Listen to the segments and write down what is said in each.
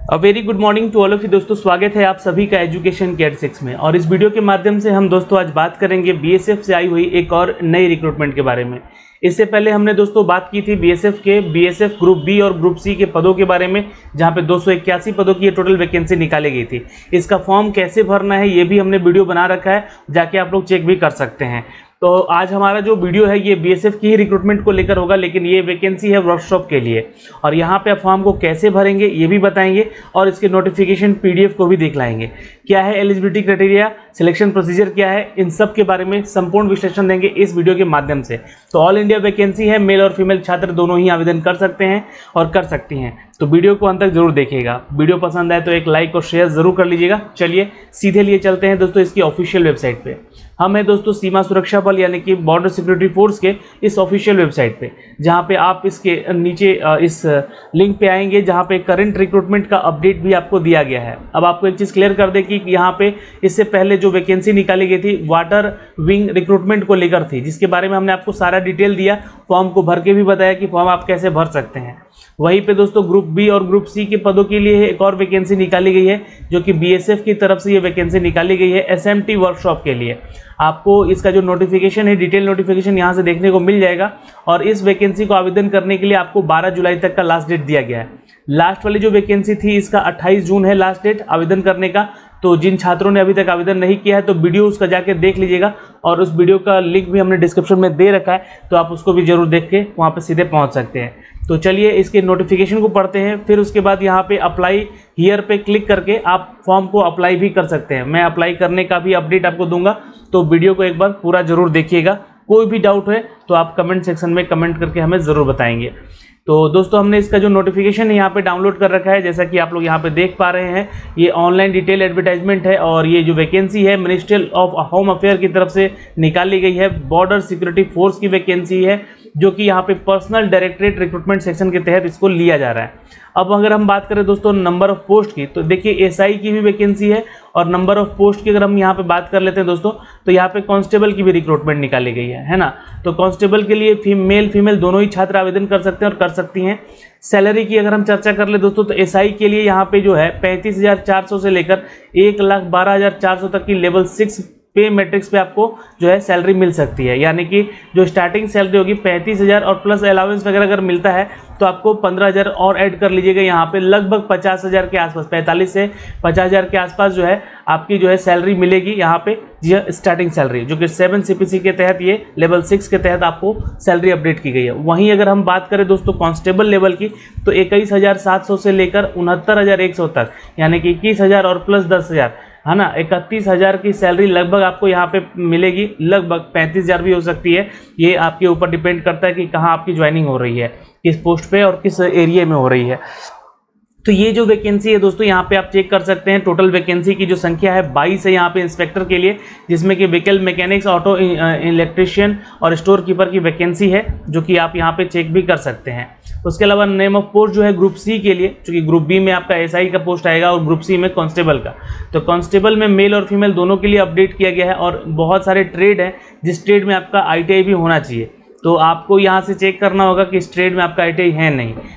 Very good morning to all of you दोस्तों, स्वागत है आप सभी का एजुकेशन केयर 6 में। और इस वीडियो के माध्यम से हम दोस्तों आज बात करेंगे बीएसएफ से आई हुई एक और नई रिक्रूटमेंट के बारे में। इससे पहले हमने दोस्तों बात की थी बीएसएफ ग्रुप बी और ग्रुप सी के पदों के बारे में, जहां पे 281 पदों की टोटल वैकेंसी निकाली गई थी। इसका फॉर्म कैसे भरना है ये भी हमने वीडियो बना रखा है, जाके आप लोग चेक भी कर सकते हैं। तो आज हमारा जो वीडियो है ये बीएसएफ की ही रिक्रूटमेंट को लेकर होगा, लेकिन ये वैकेंसी है वर्कशॉप के लिए। और यहाँ पे आप फॉर्म को कैसे भरेंगे ये भी बताएंगे और इसके नोटिफिकेशन पीडीएफ को भी दिख लाएंगे। क्या है एलिजिबिलिटी क्राइटेरिया, सिलेक्शन प्रोसीजर क्या है, इन सब के बारे में संपूर्ण विश्लेषण देंगे इस वीडियो के माध्यम से। तो ऑल इंडिया वैकेंसी है, मेल और फीमेल छात्र दोनों ही आवेदन कर सकते हैं और कर सकती हैं। तो वीडियो को अंत तक जरूर देखिएगा। वीडियो पसंद आए तो एक लाइक और शेयर जरूर कर लीजिएगा। चलिए सीधे लिए चलते हैं दोस्तों इसकी ऑफिशियल वेबसाइट पे। हम है दोस्तों सीमा सुरक्षा बल यानी कि बॉर्डर सिक्योरिटी फोर्स के इस ऑफिशियल वेबसाइट पे, जहां पे आप इसके नीचे इस लिंक पे आएंगे, जहां पे करंट रिक्रूटमेंट का अपडेट भी आपको दिया गया है। अब आपको एक चीज़ क्लियर कर दे कि यहाँ पे इससे पहले जो वैकेंसी निकाली गई थी वाटर विंग रिक्रूटमेंट को लेकर थी, जिसके बारे में हमने आपको सारा डिटेल दिया, फॉर्म को भर के भी बताया कि फॉर्म आप कैसे भर सकते हैं। वहीं पे दोस्तों ग्रुप बी और ग्रुप सी के पदों के लिए एक और वैकेंसी निकाली गई है, जो कि बीएसएफ की तरफ से ये वैकेंसी निकाली गई है एसएमटी वर्कशॉप के लिए। आपको इसका जो नोटिफिकेशन है, डिटेल नोटिफिकेशन यहाँ से देखने को मिल जाएगा। और इस वैकेंसी को आवेदन करने के लिए आपको 12 जुलाई तक का लास्ट डेट दिया गया है। लास्ट वाली जो वैकेंसी थी इसका 28 जून है लास्ट डेट आवेदन करने का। तो जिन छात्रों ने अभी तक आवेदन नहीं किया है तो वीडियो उसका जाके देख लीजिएगा, और उस वीडियो का लिंक भी हमने डिस्क्रिप्शन में दे रखा है, तो आप उसको भी जरूर देख के वहाँ पे सीधे पहुँच सकते हैं। तो चलिए इसके नोटिफिकेशन को पढ़ते हैं, फिर उसके बाद यहाँ पे अप्लाई हियर पे क्लिक करके आप फॉर्म को अप्लाई भी कर सकते हैं। मैं अप्लाई करने का भी अपडेट आपको दूंगा, तो वीडियो को एक बार पूरा जरूर देखिएगा। कोई भी डाउट है तो आप कमेंट सेक्शन में कमेंट करके हमें ज़रूर बताएंगे। तो दोस्तों हमने इसका जो नोटिफिकेशन है यहाँ पे डाउनलोड कर रखा है, जैसा कि आप लोग यहाँ पे देख पा रहे हैं। ये ऑनलाइन डिटेल एडवर्टाइजमेंट है, और ये जो वैकेंसी है मिनिस्ट्री ऑफ होम अफेयर की तरफ से निकाली गई है। बॉर्डर सिक्योरिटी फोर्स की वैकेंसी है, जो कि यहाँ पे पर्सनल डायरेक्टरेट रिक्रूटमेंट सेक्शन के तहत इसको लिया जा रहा है। अब अगर हम बात करें दोस्तों नंबर ऑफ पोस्ट की, तो देखिए एसआई की भी वैकेंसी है, और नंबर ऑफ पोस्ट की अगर हम यहाँ पे बात कर लेते हैं दोस्तों, तो यहाँ पे कांस्टेबल की भी रिक्रूटमेंट निकाली गई है ना। तो कांस्टेबल के लिए मेल फीमेल दोनों ही छात्र आवेदन कर सकते हैं और कर सकती हैं। सैलरी की अगर हम चर्चा कर ले दोस्तों, तो एसआई के लिए यहाँ पे जो है 35,400 से लेकर 1,12,400 तक की लेवल 6 पे मैट्रिक्स पे आपको जो है सैलरी मिल सकती है। यानी कि जो स्टार्टिंग सैलरी होगी 35,000, और प्लस अलाउंस वगैरह अगर मिलता है तो आपको 15,000 और ऐड कर लीजिएगा। यहाँ पे लगभग 50,000 के आसपास, 45 से 50,000 के आसपास जो है आपकी जो है सैलरी मिलेगी यहाँ पे, जी स्टार्टिंग सैलरी, जो कि 7 CPC के तहत, ये लेवल 6 के तहत आपको सैलरी अपडेट की गई है। वहीं अगर हम बात करें दोस्तों कांस्टेबल लेवल की, तो 21,700 से लेकर 69,100 तक, यानी कि 21,000 और प्लस 10,000 है ना, 31,000 की सैलरी लगभग आपको यहाँ पे मिलेगी। लगभग 35,000 भी हो सकती है, ये आपके ऊपर डिपेंड करता है कि कहाँ आपकी ज्वाइनिंग हो रही है, किस पोस्ट पे और किस एरिया में हो रही है। तो ये जो वैकेंसी है दोस्तों यहाँ पे आप चेक कर सकते हैं। टोटल वैकेंसी की जो संख्या है 22 है यहाँ पे इंस्पेक्टर के लिए, जिसमें कि व्हीकल मैकेनिक्स, ऑटो इलेक्ट्रिशियन और स्टोर कीपर की वैकेंसी है, जो कि आप यहाँ पे चेक भी कर सकते हैं। उसके अलावा नेम ऑफ पोस्ट जो है ग्रुप सी के लिए, चूँकि ग्रुप बी में आपका एसआई का पोस्ट आएगा और ग्रुप सी में कांस्टेबल का। तो कांस्टेबल में मेल और फीमेल दोनों के लिए अपडेट किया गया है, और बहुत सारे ट्रेड हैं जिस ट्रेड में आपका आईटीआई भी होना चाहिए। तो आपको यहाँ से चेक करना होगा कि इस ट्रेड में आपका आईटीआई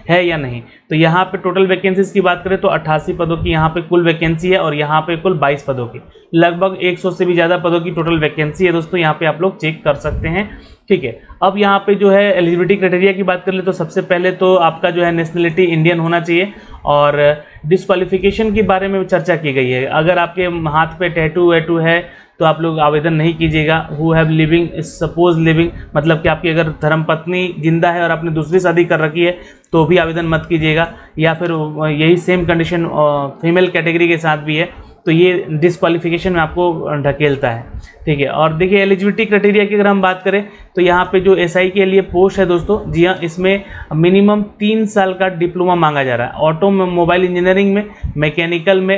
है या नहीं। तो यहाँ पे टोटल वैकेंसीज की बात करें तो 88 पदों की यहाँ पे कुल वैकेंसी है, और यहाँ पे कुल 22 पदों की, लगभग 100 से भी ज़्यादा पदों की टोटल वैकेंसी है दोस्तों। यहाँ पे आप लोग चेक कर सकते हैं, ठीक है। अब यहाँ पे जो है एलिजिबिलिटी क्राइटेरिया की बात कर ले तो सबसे पहले तो आपका जो है नेशनलिटी इंडियन होना चाहिए, और डिस्क्वालिफिकेशन के बारे में चर्चा की गई है। अगर आपके हाथ पे टैटू वैटू है तो आप लोग आवेदन नहीं कीजिएगा। Who have living suppose living, मतलब कि आपकी अगर धर्मपत्नी जिंदा है और आपने दूसरी शादी कर रखी है तो भी आवेदन मत कीजिएगा, या फिर यही सेम कंडीशन फीमेल कैटेगरी के साथ भी है, तो ये डिस्क्वालिफिकेशन में आपको ढकेलता है, ठीक है। और देखिए एलिजिबिलिटी क्राइटेरिया की अगर हम बात करें तो यहाँ पे जो एसआई के लिए पोस्ट है दोस्तों, जी हाँ, इसमें मिनिमम 3 साल का डिप्लोमा मांगा जा रहा है। ऑटोमोबाइल इंजीनियरिंग में, मैकेनिकल में,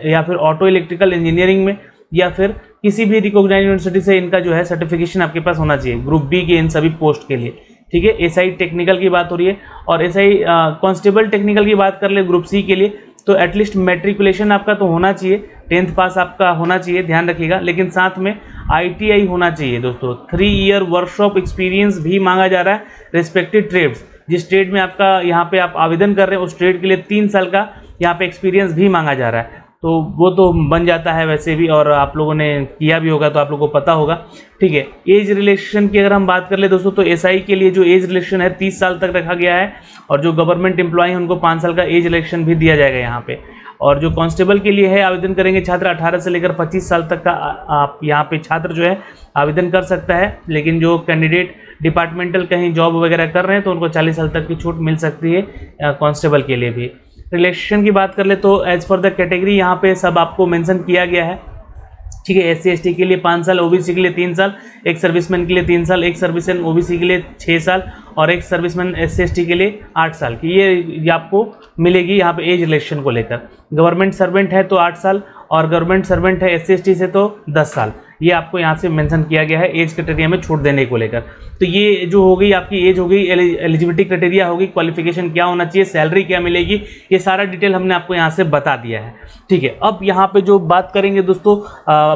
या फिर ऑटो इलेक्ट्रिकल इंजीनियरिंग में, या फिर किसी भी रिकॉग्नाइज्ड यूनिवर्सिटी से इनका जो है सर्टिफिकेशन आपके पास होना चाहिए ग्रुप बी के इन सभी पोस्ट के लिए, ठीक है। एसआई टेक्निकल की बात हो रही है, और एसआई कांस्टेबल टेक्निकल की बात कर ले ग्रुप सी के लिए, तो एटलीस्ट मैट्रिकुलेशन आपका तो होना चाहिए, 10th पास आपका होना चाहिए, ध्यान रखिएगा। लेकिन साथ में आईटीआई होना चाहिए दोस्तों। 3 ईयर वर्कशॉप एक्सपीरियंस भी मांगा जा रहा है रिस्पेक्टिव ट्रेड्स। जिस ट्रेड में आपका यहाँ पे आप आवेदन कर रहे हैं उस ट्रेड के लिए 3 साल का यहाँ पे एक्सपीरियंस भी मांगा जा रहा है, तो वो तो बन जाता है वैसे भी, और आप लोगों ने किया भी होगा तो आप लोगों को पता होगा। ठीक है, एज रिलेक्शन की अगर हम बात कर ले दोस्तों, तो एसआई के लिए जो एज रिलेक्शन है 30 साल तक रखा गया है, और जो गवर्नमेंट एम्प्लॉय है उनको 5 साल का एज रिलेक्शन भी दिया जाएगा यहाँ पे। और जो कांस्टेबल के लिए है, आवेदन करेंगे छात्र 18 से लेकर 25 साल तक का आप यहाँ पे छात्र जो है आवेदन कर सकता है। लेकिन जो कैंडिडेट डिपार्टमेंटल कहीं जॉब वगैरह कर रहे हैं तो उनको 40 साल तक की छूट मिल सकती है कांस्टेबल के लिए भी। रिलेक्शन की बात कर ले तो एज फॉर द कैटेगरी यहाँ पे सब आपको मेंशन किया गया है। ठीक है, SC ST के लिए 5 साल, OBC के लिए 3 साल, एक सर्विसमैन के लिए 3 साल, एक सर्विसमैन OBC के लिए 6 साल और एक सर्विसमैन SC ST के लिए 8 साल की ये आपको मिलेगी यहाँ पे एज रिलेक्शन को लेकर। गवर्नमेंट सर्वेंट है तो 8 साल, और गवर्नमेंट सर्वेंट है SC ST से तो 10 साल। ये आपको यहाँ से मेंशन किया गया है एज क्राइटेरिया में छूट देने को लेकर। तो ये जो हो गई आपकी एज हो गई, एलिजिबिलिटी क्राइटेरिया होगी, क्वालिफिकेशन क्या होना चाहिए, सैलरी क्या मिलेगी, ये सारा डिटेल हमने आपको यहाँ से बता दिया है। ठीक है, अब यहाँ पे जो बात करेंगे दोस्तों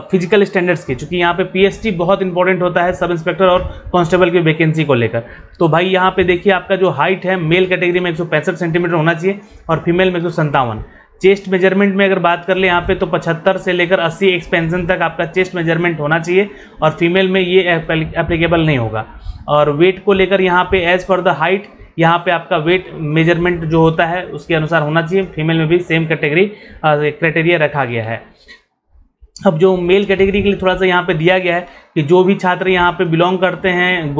फिजिकल स्टैंडर्ड्स की, चूंकि यहाँ पे PST बहुत इंपॉर्टेंट होता है सब इंस्पेक्टर और कांस्टेबल की वैकेंसी को लेकर। तो भाई यहाँ पे देखिए आपका जो हाइट है मेल कैटेगरी में 165 सेंटीमीटर होना चाहिए और फीमेल में 157। चेस्ट मेजरमेंट में अगर बात कर ले यहाँ पे तो 75 से लेकर 80 एक्सपेंशन तक आपका चेस्ट मेजरमेंट होना चाहिए, और फीमेल में ये एप्लीकेबल नहीं होगा। और वेट को लेकर यहाँ पे एज फॉर द हाइट यहाँ पे आपका वेट मेजरमेंट जो होता है उसके अनुसार होना चाहिए। फीमेल में भी सेम कैटेगरी क्राइटेरिया रखा गया है। अब जो मेल कैटेगरी के लिए थोड़ा सा यहाँ पे दिया गया है कि जो भी छात्र यहाँ पे बिलोंग करते हैं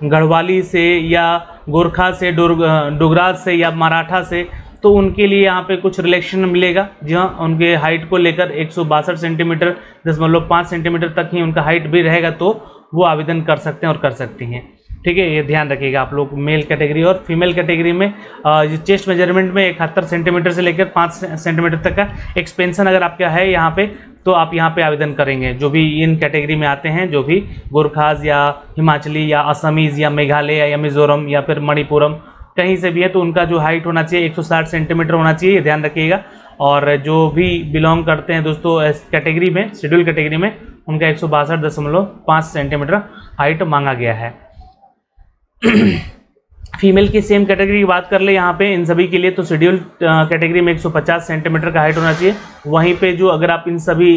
गढ़वाली से या गोरखा से, डोगराज से या मराठा से, तो उनके लिए यहाँ पे कुछ रिलेक्शन मिलेगा। जी हाँ, उनके हाइट को लेकर 162 सेंटीमीटर 10.5 सेंटीमीटर तक ही उनका हाइट भी रहेगा, तो वो आवेदन कर सकते हैं और कर सकती हैं। ठीक है, ये ध्यान रखिएगा आप लोग मेल कैटेगरी। और फीमेल कैटेगरी में चेस्ट मेजरमेंट में 71 सेंटीमीटर से लेकर 5 सेंटीमीटर तक का एक्सपेंशन अगर आपका है यहाँ पे, तो आप यहाँ पे आवेदन करेंगे। जो भी इन कैटेगरी में आते हैं, जो भी गोरखाज या हिमाचली या असमीज़ या मेघालय या मिजोरम या फिर मणिपुरम कहीं से भी है, तो उनका जो हाइट होना चाहिए 160 सेंटीमीटर होना चाहिए, ये ध्यान रखिएगा। और जो भी बिलोंग करते हैं दोस्तों इस कैटेगरी में, शेड्यूल कैटेगरी में, उनका 162.5 सेंटीमीटर हाइट मांगा गया है। फीमेल की सेम कैटेगरी की बात कर ले यहाँ पे इन सभी के लिए, तो शेड्यूल कैटेगरी में 150 सेंटीमीटर का हाइट होना चाहिए। वहीं पे जो अगर आप इन सभी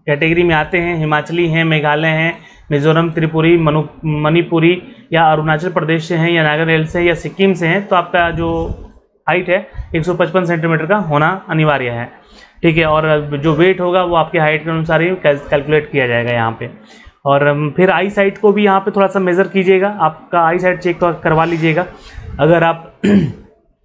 कैटेगरी में आते हैं, हिमाचली हैं, मेघालय हैं, मिजोरम, त्रिपुरी, मणिपुरी या अरुणाचल प्रदेश से हैं या नागालैंड से या सिक्किम से हैं, तो आपका जो हाइट है 155 सेंटीमीटर का होना अनिवार्य है। ठीक है, और जो वेट होगा वो आपके हाइट के अनुसार ही कैलकुलेट किया जाएगा यहाँ पे। और फिर आई साइट को भी यहाँ पे थोड़ा सा मेज़र कीजिएगा, आपका आई साइट चेक करवा लीजिएगा। अगर आप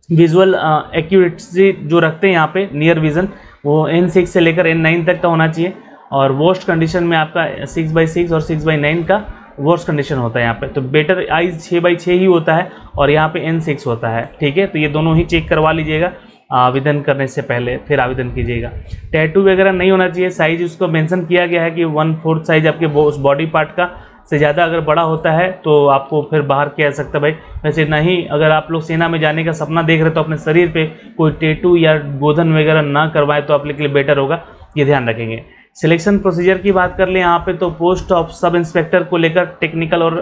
विजुअल एक्यूरेसी जो रखते हैं यहाँ पे नियर विज़न, वो N6 से लेकर N9 तक का होना चाहिए। और वर्स्ट कंडीशन में आपका 6/6 और 6/9 का वर्स्ट कंडीशन होता है यहाँ पे। तो बेटर आइज 6/6 ही होता है और यहाँ पे N6 होता है। ठीक है, तो ये दोनों ही चेक करवा लीजिएगा आवेदन करने से पहले, फिर आवेदन कीजिएगा। टैटू वगैरह नहीं होना चाहिए। साइज उसको मेंशन किया गया है कि 1/4 साइज आपके उस बॉडी पार्ट का से ज़्यादा अगर बड़ा होता है तो आपको फिर बाहर किया जा सकता है भाई। वैसे नहीं, अगर आप लोग सेना में जाने का सपना देख रहे तो अपने शरीर पे कोई टैटू या गोधन वगैरह ना करवाए तो आप लोग के लिए बेटर होगा, ये ध्यान रखेंगे। सिलेक्शन प्रोसीजर की बात कर ले यहाँ पे, तो पोस्ट ऑफ सब इंस्पेक्टर को लेकर टेक्निकल और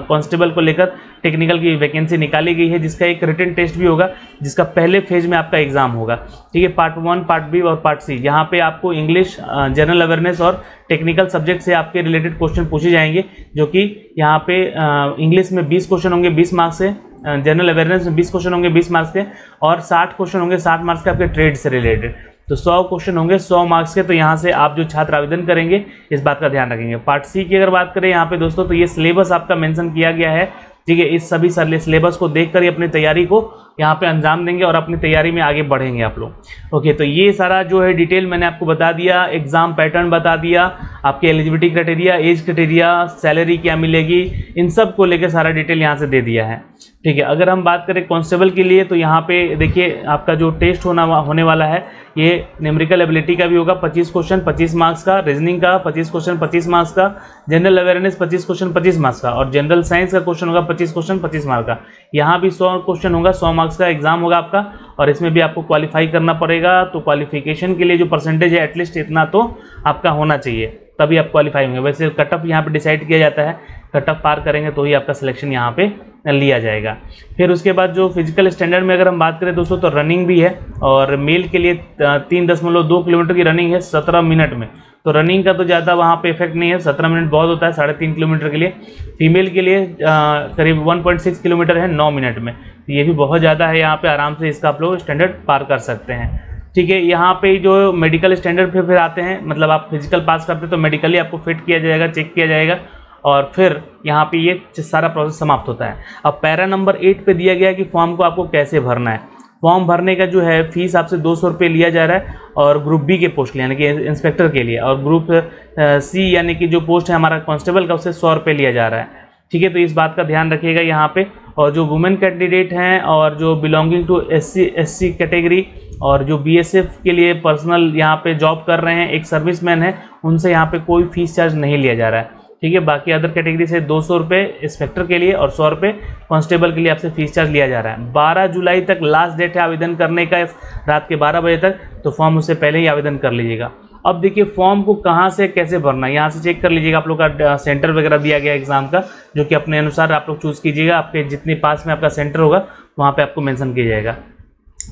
कांस्टेबल को लेकर टेक्निकल की वैकेंसी निकाली गई है, जिसका एक रिटन टेस्ट भी होगा, जिसका पहले फेज में आपका एग्जाम होगा। ठीक है, पार्ट 1, पार्ट बी और पार्ट सी। यहाँ पे आपको इंग्लिश, जनरल अवेयरनेस और टेक्निकल सब्जेक्ट से आपके रिलेटेड क्वेश्चन पूछे जाएंगे, जो कि यहाँ पे इंग्लिश में 20 क्वेश्चन होंगे 20 मार्क्स से, जनरल अवेयरनेस में 20 क्वेश्चन होंगे 20 मार्क्स के, और 60 क्वेश्चन होंगे 60 मार्क्स के आपके ट्रेड से रिलेटेड। तो 100 क्वेश्चन होंगे 100 मार्क्स के। तो यहाँ से आप जो छात्र आवेदन करेंगे इस बात का ध्यान रखेंगे। पार्ट सी की अगर बात करें यहाँ पे दोस्तों, तो ये सिलेबस आपका मेंशन किया गया है। ठीक है, इस सभी सिलेबस को देखकर ही अपनी तैयारी को यहाँ पे अंजाम देंगे और अपनी तैयारी में आगे बढ़ेंगे आप लोग। ओके, तो ये सारा जो है डिटेल मैंने आपको बता दिया, एग्जाम पैटर्न बता दिया, आपके eligibility criteria, age criteria, salary क्या मिलेगी, इन सब को लेकर सारा डिटेल यहाँ से दे दिया है। ठीक है, अगर हम बात करें कांस्टेबल के लिए, तो यहाँ पे देखिए आपका जो टेस्ट होने वाला है, ये न्यूमेरिकल एबिलिटी का भी होगा 25 क्वेश्चन 25 मार्क्स का, रीजनिंग का 25 क्वेश्चन 25 मार्क्स का, जनरल अवेयरनेस 25 क्वेश्चन 25 मार्क्स का, और जनरल साइंस का क्वेश्चन होगा 25 क्वेश्चन 25 मार्क्स का। यहाँ भी 100 क्वेश्चन होगा, 100 मार्क्स का एग्जाम होगा आपका, और इसमें भी आपको क्वालिफाई करना पड़ेगा। तो क्वालिफिकेशन के लिए जो परसेंटेज है एटलीस्ट इतना तो आपका होना चाहिए, तभी आप क्वालिफाई होंगे। वैसे कट ऑफ यहाँ पे डिसाइड किया जाता है कट ऑफ पार करेंगे तो ही आपका सिलेक्शन यहाँ पे लिया जाएगा। फिर उसके बाद जो फिजिकल स्टैंडर्ड में अगर हम बात करें दोस्तों, तो रनिंग भी है, और मेल के लिए 3.2 किलोमीटर की रनिंग है 17 मिनट में। तो रनिंग का तो ज़्यादा वहाँ पे इफेक्ट नहीं है, 17 मिनट बहुत होता है 3.5 किलोमीटर के लिए। फीमेल के लिए करीब 1.6 किलोमीटर है 9 मिनट में, तो ये भी बहुत ज़्यादा है। यहाँ पे आराम से इसका आप लोग स्टैंडर्ड पार कर सकते हैं। ठीक है, यहाँ पे जो मेडिकल स्टैंडर्ड फिर आते हैं, मतलब आप फिजिकल पास करते हैं तो मेडिकली आपको फिट किया जाएगा, चेक किया जाएगा, और फिर यहाँ पे ये सारा प्रोसेस समाप्त होता है। अब पैरा नंबर 8 पे दिया गया है कि फॉर्म को आपको कैसे भरना है। फॉर्म भरने का जो है फीस आपसे 200 रुपये लिया जा रहा है, और ग्रुप बी के पोस्ट यानी कि इंस्पेक्टर के लिए, और ग्रुप सी यानी कि जो पोस्ट है हमारा कांस्टेबल का, उससे 100 रुपये लिया जा रहा है। ठीक है, तो इस बात का ध्यान रखिएगा यहाँ पे। और जो वुमेन कैंडिडेट हैं और जो बिलोंगिंग टू एससी कैटेगरी, और जो बीएसएफ के लिए पर्सनल यहाँ पे जॉब कर रहे हैं, एक सर्विसमैन है, उनसे यहाँ पे कोई फीस चार्ज नहीं लिया जा रहा है। ठीक है, बाकी अदर कैटेगरी से 200 रुपये इंस्पेक्टर के लिए और 100 रुपये कांस्टेबल के लिए आपसे फीस चार्ज लिया जा रहा है। 12 जुलाई तक लास्ट डेट है आवेदन करने का, रात के 12 बजे तक, तो फॉर्म उससे पहले ही आवेदन कर लीजिएगा। अब देखिए फॉर्म को कहाँ से कैसे भरना है, यहाँ से चेक कर लीजिएगा। आप लोग का सेंटर वगैरह दिया गया एग्जाम का, जो कि अपने अनुसार आप लोग चूज़ कीजिएगा। आपके जितने पास में आपका सेंटर होगा वहाँ पे आपको मेंशन किया जाएगा।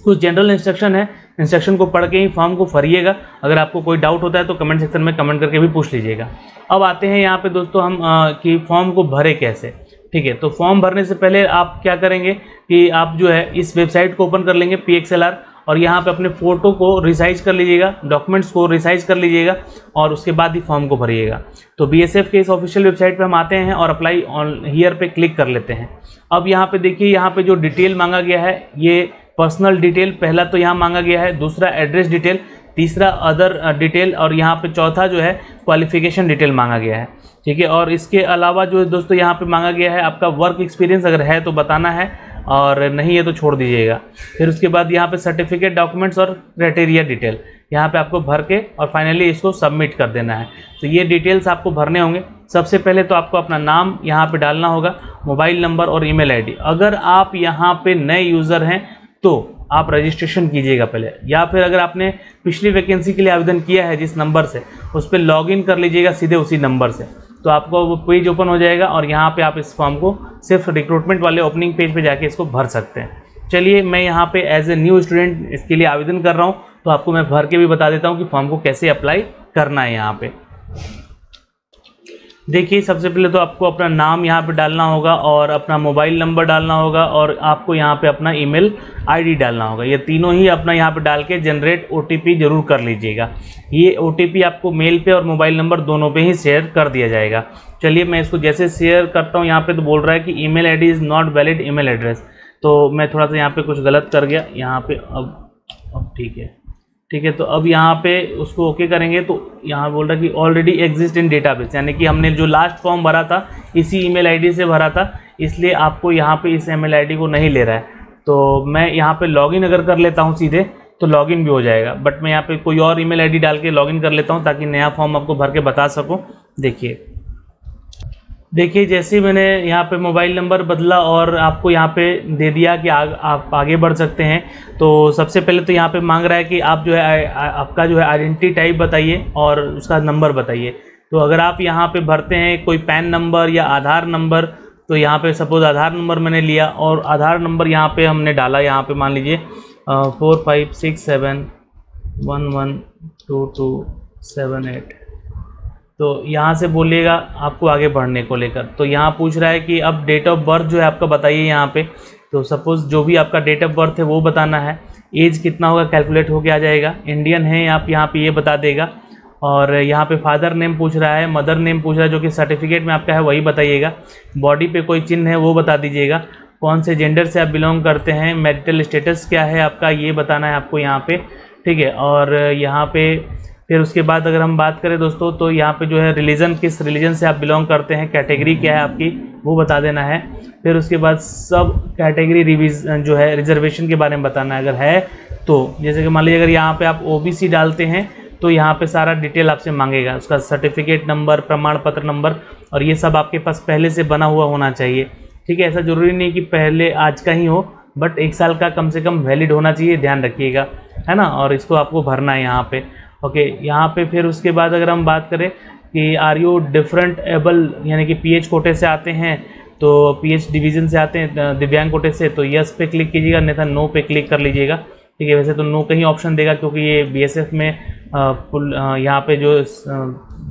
कुछ जनरल इंस्ट्रक्शन है, इंस्ट्रक्शन को पढ़ के ही फॉर्म को भरिएगा। अगर आपको कोई डाउट होता है तो कमेंट सेक्शन में कमेंट करके भी पूछ लीजिएगा। अब आते हैं यहाँ पे दोस्तों हम कि फॉर्म को भरे कैसे। ठीक है, तो फॉर्म भरने से पहले आप क्या करेंगे कि आप जो है इस वेबसाइट को ओपन कर लेंगे PXLR, और यहाँ पे अपने फ़ोटो को रिसाइज कर लीजिएगा, डॉक्यूमेंट्स को रिसाइज कर लीजिएगा, और उसके बाद ही फॉर्म को भरिएगा। तो बीएसएफ के इस ऑफिशियल वेबसाइट पे हम आते हैं और अप्लाई ऑन हियर पे क्लिक कर लेते हैं। अब यहाँ पे देखिए, यहाँ पे जो डिटेल मांगा गया है, ये पर्सनल डिटेल पहला तो यहाँ मांगा गया है, दूसरा एड्रेस डिटेल, तीसरा अदर डिटेल, और यहाँ पे चौथा जो है क्वालिफिकेशन डिटेल मांगा गया है। ठीक है, और इसके अलावा जो है दोस्तों यहाँ पे मांगा गया है आपका वर्क एक्सपीरियंस, अगर है तो बताना है, और नहीं है तो छोड़ दीजिएगा। फिर उसके बाद यहाँ पे सर्टिफिकेट, डॉक्यूमेंट्स और क्राइटेरिया डिटेल यहाँ पे आपको भर के और फाइनली इसको सबमिट कर देना है। तो ये डिटेल्स आपको भरने होंगे। सबसे पहले तो आपको अपना नाम यहाँ पे डालना होगा, मोबाइल नंबर और ईमेल आईडी। अगर आप यहाँ पे नए यूज़र हैं तो आप रजिस्ट्रेशन कीजिएगा पहले, या फिर अगर आपने पिछली वैकेंसी के लिए आवेदन किया है जिस नंबर से, उस पर लॉगिन कर लीजिएगा सीधे उसी नंबर से, तो आपको वो पेज ओपन हो जाएगा, और यहाँ पे आप इस फॉर्म को सिर्फ रिक्रूटमेंट वाले ओपनिंग पेज पे जाके इसको भर सकते हैं। चलिए, मैं यहाँ पे एज ए न्यू स्टूडेंट इसके लिए आवेदन कर रहा हूँ, तो आपको मैं भर के भी बता देता हूँ कि फॉर्म को कैसे अप्लाई करना है। यहाँ पे देखिए, सबसे पहले तो आपको अपना नाम यहाँ पे डालना होगा, और अपना मोबाइल नंबर डालना होगा, और आपको यहाँ पे अपना ईमेल आईडी डालना होगा। ये तीनों ही अपना यहाँ पे डाल के जनरेट OTP जरूर कर लीजिएगा। ये OTP आपको मेल पे और मोबाइल नंबर दोनों पे ही शेयर कर दिया जाएगा। चलिए, मैं इसको जैसे शेयर करता हूँ, यहाँ पे तो बोल रहा है कि email ID is not valid email address, तो मैं थोड़ा सा यहाँ पे कुछ गलत कर गया यहाँ पे। अब ठीक है, तो अब यहाँ पे उसको ओके करेंगे, तो यहाँ बोल रहा है कि ऑलरेडी एग्जिस्ट इन डेटाबेस, यानी कि हमने जो लास्ट फॉर्म भरा था इसी ईमेल आईडी से भरा था, इसलिए आपको यहाँ पे इस ईमेल आईडी को नहीं ले रहा है। तो मैं यहाँ पे लॉगिन अगर कर लेता हूँ सीधे, तो लॉगिन भी हो जाएगा, बट मैं यहाँ पे कोई और ईमेल आईडी डाल के लॉगिन कर लेता हूँ ताकि नया फॉर्म आपको भर के बता सकूँ। देखिए, जैसे ही मैंने यहाँ पे मोबाइल नंबर बदला और आपको यहाँ पे दे दिया कि आप आगे बढ़ सकते हैं, तो सबसे पहले तो यहाँ पे मांग रहा है कि आप जो है आपका जो है आइडेंटिटी टाइप बताइए और उसका नंबर बताइए। तो अगर आप यहाँ पे भरते हैं कोई पैन नंबर या आधार नंबर, तो यहाँ पे सपोज़ आधार नंबर मैंने लिया, और आधार नंबर यहाँ पे हमने डाला, यहाँ पे मान लीजिए 4567112278। तो यहाँ से बोलिएगा आपको आगे बढ़ने को लेकर। तो यहाँ पूछ रहा है कि अब डेट ऑफ बर्थ जो है आपका बताइए यहाँ पे। तो सपोज़ जो भी आपका डेट ऑफ बर्थ है वो बताना है। एज कितना होगा कैलकुलेट होके आ जाएगा। इंडियन है आप यहाँ पे ये बता देगा। और यहाँ पे फादर नेम पूछ रहा है, मदर नेम पूछ रहा है, जो कि सर्टिफिकेट में आपका है वही बताइएगा। बॉडी पे कोई चिन्ह है वो बता दीजिएगा। कौन से जेंडर से आप बिलोंग करते हैं, मैरिटल स्टेटस क्या है आपका, ये बताना है आपको यहाँ पे, ठीक है। और यहाँ पे फिर उसके बाद अगर हम बात करें दोस्तों, तो यहाँ पे जो है रिलीजन, किस रिलीजन से आप बिलोंग करते हैं, कैटेगरी क्या है आपकी वो बता देना है। फिर उसके बाद सब कैटेगरी रिवीजन जो है रिजर्वेशन के बारे में बताना है अगर है तो। जैसे कि मान लीजिए अगर यहाँ पे आप OBC डालते हैं तो यहाँ पे सारा डिटेल आपसे मांगेगा, उसका सर्टिफिकेट नंबर, प्रमाण पत्र नंबर, और ये सब आपके पास पहले से बना हुआ होना चाहिए, ठीक है। ऐसा ज़रूरी नहीं कि पहले आज का ही हो, बट 1 साल का कम से कम वैलिड होना चाहिए, ध्यान रखिएगा, है ना। और इसको आपको भरना है यहाँ पे, ओके। यहाँ पे फिर उसके बाद अगर हम बात करें कि आर यू डिफरेंट एबल, यानी कि पीएच कोटे से आते हैं, तो पीएच डिवीज़न से आते हैं दिव्यांग कोटे से, तो यस पे क्लिक कीजिएगा, अन्यथा नो पे क्लिक कर लीजिएगा। ठीक है, वैसे तो नो का ही ऑप्शन देगा क्योंकि ये बीएसएफ में यहाँ पे जो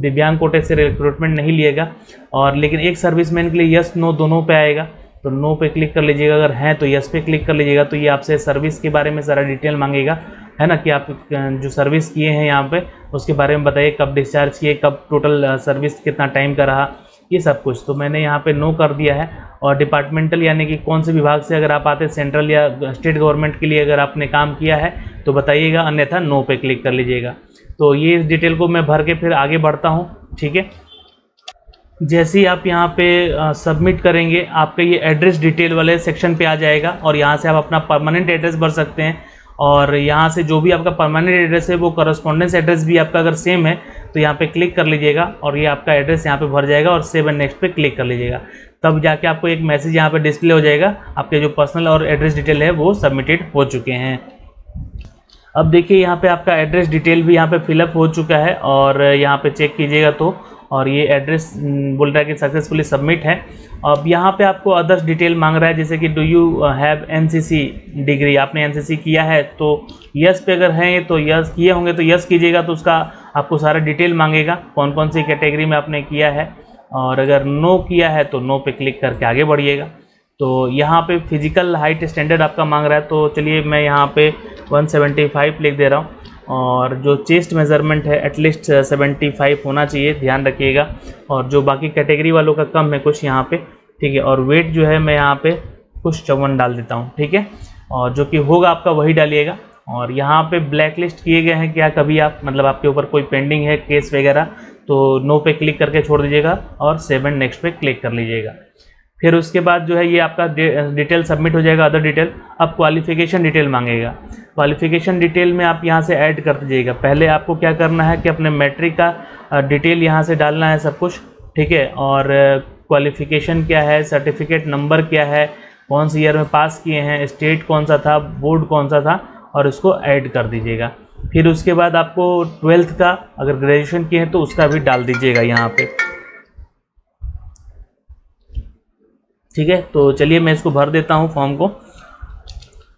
दिव्यांग कोटे से रिक्रूटमेंट नहीं लिएगा, और लेकिन एक सर्विसमैन के लिए यस नो दोनों पे आएगा, तो नो पे क्लिक कर लीजिएगा। अगर हैं तो यस पे क्लिक कर लीजिएगा। तो ये आपसे सर्विस के बारे में सारा डिटेल मांगेगा, है ना, कि आप जो सर्विस किए हैं यहाँ पे उसके बारे में बताइए, कब डिस्चार्ज किए, कब टोटल सर्विस कितना टाइम का रहा, ये सब कुछ। तो मैंने यहाँ पे नो कर दिया है। और डिपार्टमेंटल यानी कि कौन से विभाग से अगर आप आते हैं, सेंट्रल या स्टेट गवर्नमेंट के लिए अगर आपने काम किया है तो बताइएगा, अन्यथा नो पे क्लिक कर लीजिएगा। तो ये इस डिटेल को मैं भर के फिर आगे बढ़ता हूँ। ठीक है, जैसे ही आप यहाँ पे सबमिट करेंगे, आपका ये एड्रेस डिटेल वाले सेक्शन पे आ जाएगा, और यहाँ से आप अपना परमानेंट एड्रेस भर सकते हैं। और यहाँ से जो भी आपका परमानेंट एड्रेस है वो करस्पॉन्डेंस एड्रेस भी आपका अगर सेम है तो यहाँ पे क्लिक कर लीजिएगा, और ये आपका एड्रेस यहाँ पे भर जाएगा, और सेव एंड नेक्स्ट पे क्लिक कर लीजिएगा। तब जाके आपको एक मैसेज यहाँ पे डिस्प्ले हो जाएगा, आपके जो पर्सनल और एड्रेस डिटेल है वो सबमिटेड हो चुके हैं। अब देखिए यहाँ पे आपका एड्रेस डिटेल भी यहाँ पे फिलअप हो चुका है, और यहाँ पे चेक कीजिएगा तो, और ये एड्रेस बोल रहा है कि सक्सेसफुली सबमिट है। अब यहाँ पे आपको अदर्स डिटेल मांग रहा है, जैसे कि do you have NCC degree, आपने एनसीसी किया है तो यस पे अगर हैं तो यस, किए होंगे तो यस कीजिएगा, तो उसका आपको सारा डिटेल मांगेगा, कौन कौन सी कैटेगरी में आपने किया है। और अगर नो किया है तो नो पे क्लिक करके आगे बढ़िएगा। तो यहाँ पे फिजिकल हाइट स्टैंडर्ड आपका मांग रहा है, तो चलिए मैं यहाँ पे 175 लिख दे रहा हूँ, और जो चेस्ट मेज़रमेंट है एटलीस्ट 75 होना चाहिए, ध्यान रखिएगा। और जो बाकी कैटेगरी वालों का कम है कुछ यहाँ पे, ठीक है। और वेट जो है मैं यहाँ पे कुछ 54 डाल देता हूँ, ठीक है, और जो कि होगा आपका वही डालिएगा। और यहाँ पे ब्लैक लिस्ट किए गए हैं क्या कभी आप, मतलब आपके ऊपर कोई पेंडिंग है केस वगैरह, तो नो पे क्लिक करके छोड़ दीजिएगा, और सेव एंड नेक्स्ट पे क्लिक कर लीजिएगा। फिर उसके बाद जो है ये आपका डिटेल सबमिट हो जाएगा, अदर डिटेल। अब क्वालिफिकेशन डिटेल मांगेगा। क्वालिफिकेशन डिटेल में आप यहाँ से ऐड कर दीजिएगा। पहले आपको क्या करना है कि अपने मैट्रिक का डिटेल यहाँ से डालना है सब कुछ, ठीक है। और क्वालिफिकेशन क्या है, सर्टिफिकेट नंबर क्या है, कौन सी ईयर में पास किए हैं, स्टेट कौन सा था, बोर्ड कौन सा था, और इसको ऐड कर दीजिएगा। फिर उसके बाद आपको 12th का अगर ग्रेजुएशन किए हैं तो उसका भी डाल दीजिएगा यहाँ पे, ठीक है। तो चलिए मैं इसको भर देता हूँ फॉर्म को।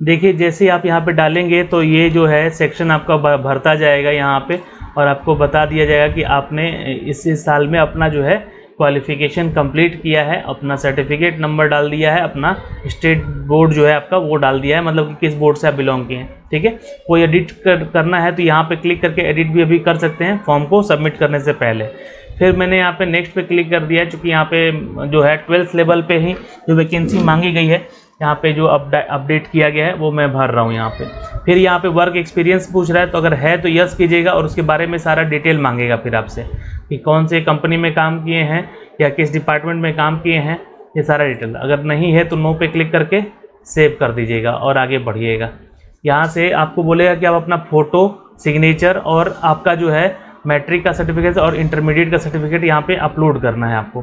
देखिए जैसे आप यहाँ पे डालेंगे तो ये जो है सेक्शन आपका भरता जाएगा यहाँ पे, और आपको बता दिया जाएगा कि आपने इस साल में अपना जो है क्वालिफिकेशन कंप्लीट किया है, अपना सर्टिफिकेट नंबर डाल दिया है, अपना स्टेट बोर्ड जो है आपका वो डाल दिया है, मतलब कि किस बोर्ड से आप बिलोंग किए हैं, ठीक है। कोई एडिट करना है तो यहाँ पे क्लिक करके एडिट भी अभी कर सकते हैं फॉर्म को सबमिट करने से पहले। फिर मैंने यहाँ पे नेक्स्ट पे क्लिक कर दिया है, चूँकि यहाँ पे जो है 12th लेवल पे ही जो वैकेंसी मांगी गई है, यहाँ पे जो अपडेट किया गया है वो मैं भर रहा हूँ यहाँ पे। फिर यहाँ पे वर्क एक्सपीरियंस पूछ रहा है, तो अगर है तो यस कीजिएगा, और उसके बारे में सारा डिटेल मांगेगा फिर आपसे कि कौन से कंपनी में काम किए हैं या किस डिपार्टमेंट में काम किए हैं, ये सारा डिटेल। अगर नहीं है तो नो पे क्लिक करके सेव कर दीजिएगा और आगे बढ़िएगा। यहाँ से आपको बोलेगा कि आप अपना फ़ोटो, सिग्नेचर और आपका जो है मैट्रिक का सर्टिफिकेट और इंटरमीडिएट का सर्टिफिकेट यहाँ पे अपलोड करना है आपको।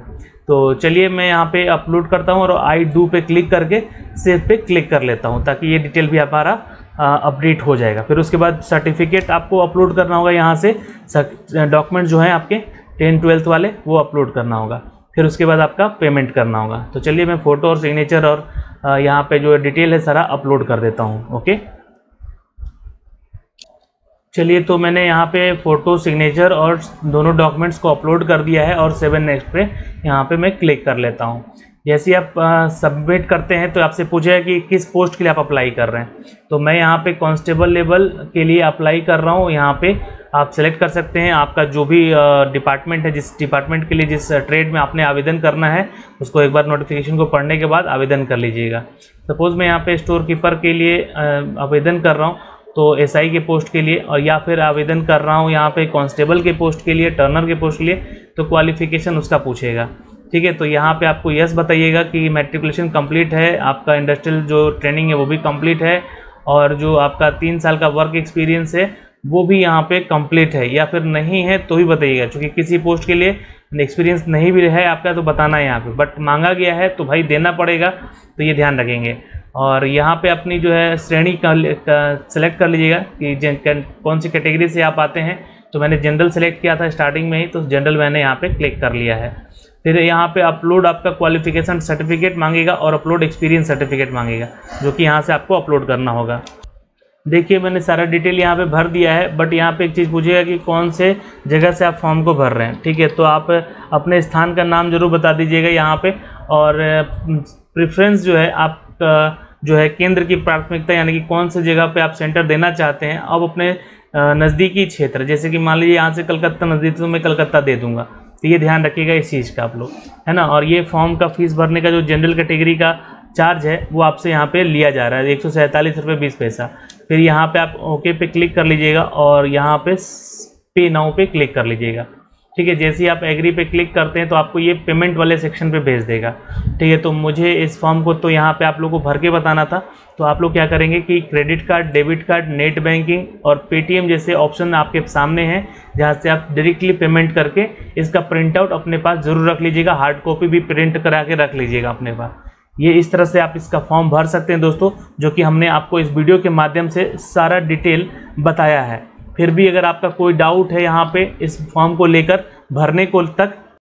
तो चलिए मैं यहाँ पे अपलोड करता हूँ और आई डू पे क्लिक करके सेव पे क्लिक कर लेता हूँ, ताकि ये डिटेल भी हमारा अपडेट हो जाएगा। फिर उसके बाद सर्टिफिकेट आपको अपलोड करना होगा, यहाँ से डॉक्यूमेंट जो हैं आपके 10-12th वाले वो अपलोड करना होगा। फिर उसके बाद आपका पेमेंट करना होगा। तो चलिए मैं फ़ोटो और सिग्नेचर और यहाँ पे जो डिटेल है सारा अपलोड कर देता हूँ। ओके, चलिए तो मैंने यहाँ पे फ़ोटो, सिग्नेचर और दोनों डॉक्यूमेंट्स को अपलोड कर दिया है, और 7 नेक्स्ट पे यहाँ पे मैं क्लिक कर लेता हूँ। जैसे आप सबमिट करते हैं तो आपसे पूछेगा कि किस पोस्ट के लिए आप अप्लाई कर रहे हैं। तो मैं यहाँ पे कांस्टेबल लेवल के लिए अप्लाई कर रहा हूँ। यहाँ पे आप सेलेक्ट कर सकते हैं आपका जो भी डिपार्टमेंट है, जिस डिपार्टमेंट के लिए, जिस ट्रेड में आपने आवेदन करना है, उसको एक बार नोटिफिकेशन को पढ़ने के बाद आवेदन कर लीजिएगा। सपोज़ मैं यहाँ पे स्टोर कीपर के लिए आवेदन कर रहा हूँ, तो एसआई के पोस्ट के लिए, और या फिर आवेदन कर रहा हूँ यहाँ पे कांस्टेबल के पोस्ट के लिए, टर्नर के पोस्ट के लिए, तो क्वालिफिकेशन उसका पूछेगा, ठीक है। तो यहाँ पे आपको यस बताइएगा कि मैट्रिकुलेशन कंप्लीट है, आपका इंडस्ट्रियल जो ट्रेनिंग है वो भी कंप्लीट है, और जो आपका 3 साल का वर्क एक्सपीरियंस है वो भी यहाँ पे कंप्लीट है, या फिर नहीं है तो भी बताइएगा, क्योंकि किसी पोस्ट के लिए एक्सपीरियंस नहीं भी है आपका तो बताना है यहाँ पे, बट मांगा गया है तो भाई देना पड़ेगा, तो ये ध्यान रखेंगे। और यहाँ पे अपनी जो है श्रेणी का सेलेक्ट कर लीजिएगा कि कौन सी कैटेगरी से आप आते हैं, तो मैंने जनरल सेलेक्ट किया था स्टार्टिंग में ही, तो जनरल मैंने यहाँ पे क्लिक कर लिया है। फिर यहाँ पे अपलोड आपका क्वालिफिकेशन सर्टिफिकेट मांगेगा और अपलोड एक्सपीरियंस सर्टिफिकेट मांगेगा, जो कि यहाँ से आपको अपलोड करना होगा। देखिए मैंने सारा डिटेल यहाँ पे भर दिया है, बट यहाँ पे एक चीज़ पूछेगा कि कौन से जगह से आप फॉर्म को भर रहे हैं। ठीक है, तो आप अपने स्थान का नाम जरूर बता दीजिएगा यहाँ पे, और प्रेफरेंस जो है आप जो है केंद्र की प्राथमिकता, यानी कि कौन सी जगह पे आप सेंटर देना चाहते हैं। अब अपने नज़दीकी क्षेत्र, जैसे कि मान लीजिए यहाँ से कलकत्ता नज़दीक, तो मैं कलकत्ता दे दूँगा। तो ये ध्यान रखिएगा इस चीज़ का आप लोग, है ना। और ये फॉर्म का फीस भरने का जो जनरल कैटेगरी का चार्ज है वो आपसे यहाँ पे लिया जा रहा है 147 रुपये 20 पैसा। फिर यहाँ पे आप ओके पे क्लिक कर लीजिएगा और यहाँ पे नाउ पे क्लिक कर लीजिएगा। ठीक है, जैसे ही आप एग्री पे क्लिक करते हैं तो आपको ये पेमेंट वाले सेक्शन पे भेज देगा। ठीक है, तो मुझे इस फॉर्म को तो यहाँ पे आप लोगों को भर के बताना था। तो आप लोग क्या करेंगे कि credit card, debit card, net banking और पेटीएम जैसे ऑप्शन आपके सामने हैं, जहाँ से आप डायरेक्टली पेमेंट करके इसका प्रिंट आउट अपने पास जरूर रख लीजिएगा। हार्ड कॉपी भी प्रिंट करा के रख लीजिएगा अपने पास। ये इस तरह से आप इसका फॉर्म भर सकते हैं दोस्तों, जो कि हमने आपको इस वीडियो के माध्यम से सारा डिटेल बताया है। फिर भी अगर आपका कोई डाउट है यहाँ पे इस फॉर्म को लेकर भरने को तक,